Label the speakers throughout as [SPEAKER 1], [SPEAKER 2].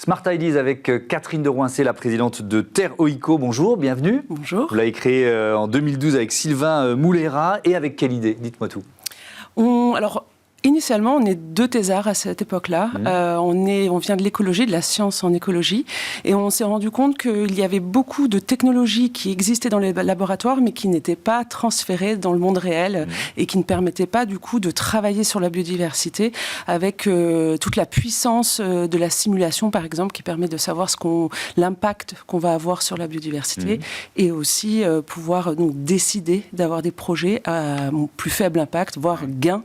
[SPEAKER 1] Smart Ideas avec Catherine de Roincé, la présidente de Terre Oiko. Bonjour, bienvenue.
[SPEAKER 2] Bonjour.
[SPEAKER 1] Vous l'avez créé en 2012 avec Sylvain Moulera. Et avec quelle idée? Dites-moi tout.
[SPEAKER 2] Initialement, on est deux thésards à cette époque-là. On vient de l'écologie, de la science en écologie. Et on s'est rendu compte qu'il y avait beaucoup de technologies qui existaient dans les laboratoires, mais qui n'étaient pas transférées dans le monde réel et qui ne permettaient pas, du coup, de travailler sur la biodiversité avec toute la puissance de la simulation, par exemple, qui permet de savoir l'impact qu'on va avoir sur la biodiversité et aussi pouvoir donc, décider d'avoir des projets à plus faible impact, voire gain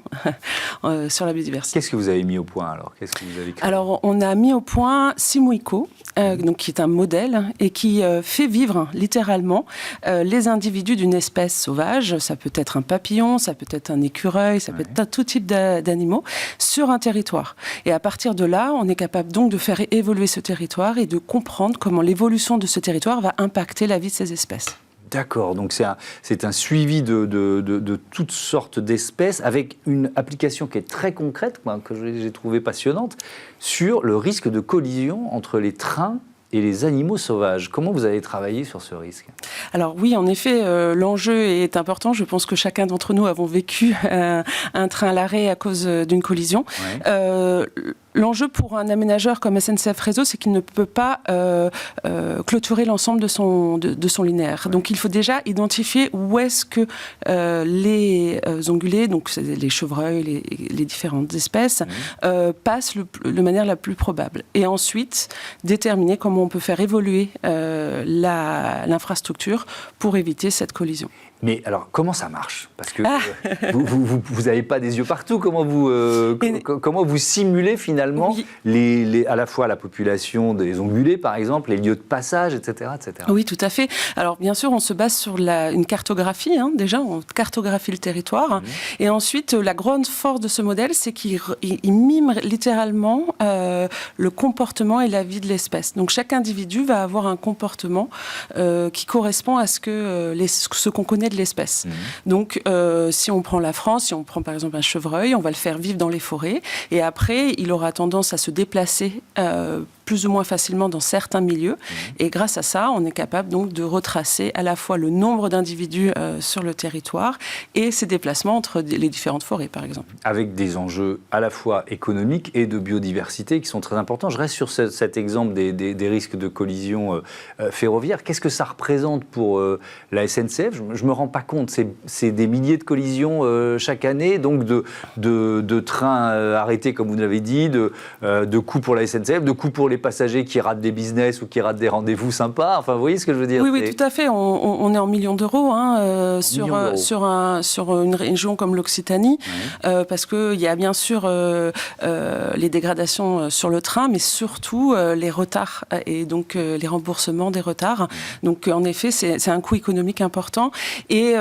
[SPEAKER 2] sur la biodiversité.
[SPEAKER 1] Qu'est-ce que vous avez mis au point alors? Qu'est-ce que vous avez créé?
[SPEAKER 2] Alors, on a mis au point Simoico, donc, qui est un modèle et qui fait vivre littéralement les individus d'une espèce sauvage. Ça peut être un papillon, ça peut être un écureuil, ça peut être tout type d'animaux sur un territoire. Et à partir de là, on est capable donc de faire évoluer ce territoire et de comprendre comment l'évolution de ce territoire va impacter la vie de ces espèces.
[SPEAKER 1] D'accord, donc c'est un suivi de toutes sortes d'espèces avec une application qui est très concrète, que j'ai trouvée passionnante, sur le risque de collision entre les trains et les animaux sauvages. Comment vous avez travaillé sur ce risque?
[SPEAKER 2] Alors oui, en effet, l'enjeu est important. Je pense que chacun d'entre nous avons vécu un train à l'arrêt à cause d'une collision. L'enjeu pour un aménageur comme SNCF Réseau, c'est qu'il ne peut pas clôturer l'ensemble de son linéaire. Donc il faut déjà identifier où est-ce que les ongulés, donc les chevreuils, les différentes espèces, passent de manière la plus probable. Et ensuite, déterminer comment on peut faire évoluer l'infrastructure pour éviter cette collision.
[SPEAKER 1] Mais alors, comment ça marche? Parce que vous n'avez pas des yeux partout. Comment vous simulez finalement à la fois la population des ongulés, par exemple, les lieux de passage, etc., etc.
[SPEAKER 2] Oui, tout à fait. Alors, bien sûr, on se base sur une cartographie. Déjà, on cartographie le territoire. Et ensuite, la grande force de ce modèle, c'est qu'il mime littéralement le comportement et la vie de l'espèce. Donc, chaque individu va avoir un comportement qui correspond à ce qu'on connaît de l'espèce. Donc, si on prend la France, si on prend par exemple un chevreuil, on va le faire vivre dans les forêts et après, il aura tendance à se déplacer plus ou moins facilement dans certains milieux. Et grâce à ça, on est capable donc de retracer à la fois le nombre d'individus sur le territoire et ses déplacements entre les différentes forêts, par exemple.
[SPEAKER 1] Avec des enjeux à la fois économiques et de biodiversité qui sont très importants. Je reste sur cet exemple des risques de collision ferroviaire. Qu'est-ce que ça représente pour la SNCF? Je ne me rends pas compte. C'est des milliers de collisions chaque année, donc de trains arrêtés, comme vous l'avez dit, de coûts pour la SNCF, de coûts pour les passagers qui ratent des business ou qui ratent des rendez-vous sympas. Enfin, vous voyez ce que je veux dire?
[SPEAKER 2] Oui, tout à fait. On est en millions d'euros sur une région comme l'Occitanie, parce qu'il y a bien sûr les dégradations sur le train, mais surtout les retards et donc les remboursements des retards. Donc, en effet, c'est un coût économique important. Et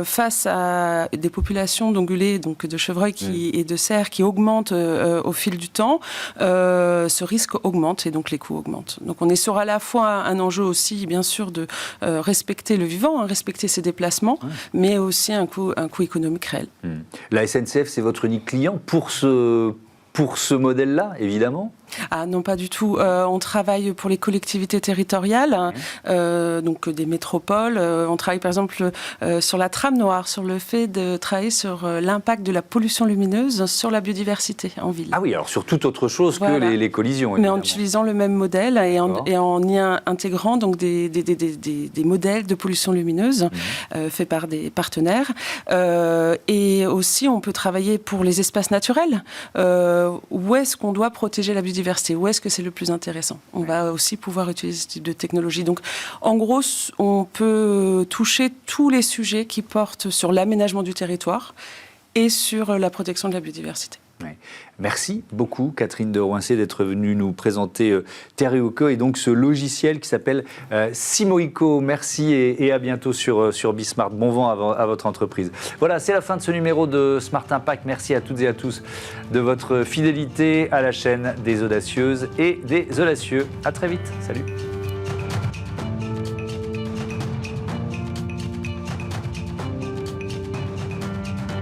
[SPEAKER 2] face à des populations d'ongulés, donc de chevreuils et de cerfs qui augmentent au fil du temps, ce risque augmente et donc les coûts augmentent. Donc on est sur à la fois un enjeu aussi, bien sûr, de respecter le vivant, respecter ses déplacements, mais aussi un coût économique réel.
[SPEAKER 1] La SNCF, c'est votre unique client pour ce modèle-là, évidemment?
[SPEAKER 2] Ah non, pas du tout. On travaille pour les collectivités territoriales, donc des métropoles. On travaille par exemple sur la trame noire, sur le fait de travailler sur l'impact de la pollution lumineuse sur la biodiversité en ville.
[SPEAKER 1] Ah oui, alors sur toute autre chose que les collisions.
[SPEAKER 2] Mais en utilisant le même modèle et en y intégrant donc des modèles de pollution lumineuse faits par des partenaires. Et aussi, on peut travailler pour les espaces naturels. Où est-ce qu'on doit protéger la biodiversité? Où est-ce que c'est le plus intéressant? On va aussi pouvoir utiliser ce type de technologie. Donc, en gros, on peut toucher tous les sujets qui portent sur l'aménagement du territoire et sur la protection de la biodiversité.
[SPEAKER 1] Merci beaucoup, Catherine de Roincé, d'être venue nous présenter Terre Oiko et donc ce logiciel qui s'appelle Simoico. Merci et à bientôt sur Bismart. Bon vent à votre entreprise. Voilà, c'est la fin de ce numéro de Smart Impact. Merci à toutes et à tous de votre fidélité à la chaîne des audacieuses et des audacieux. À très vite. Salut.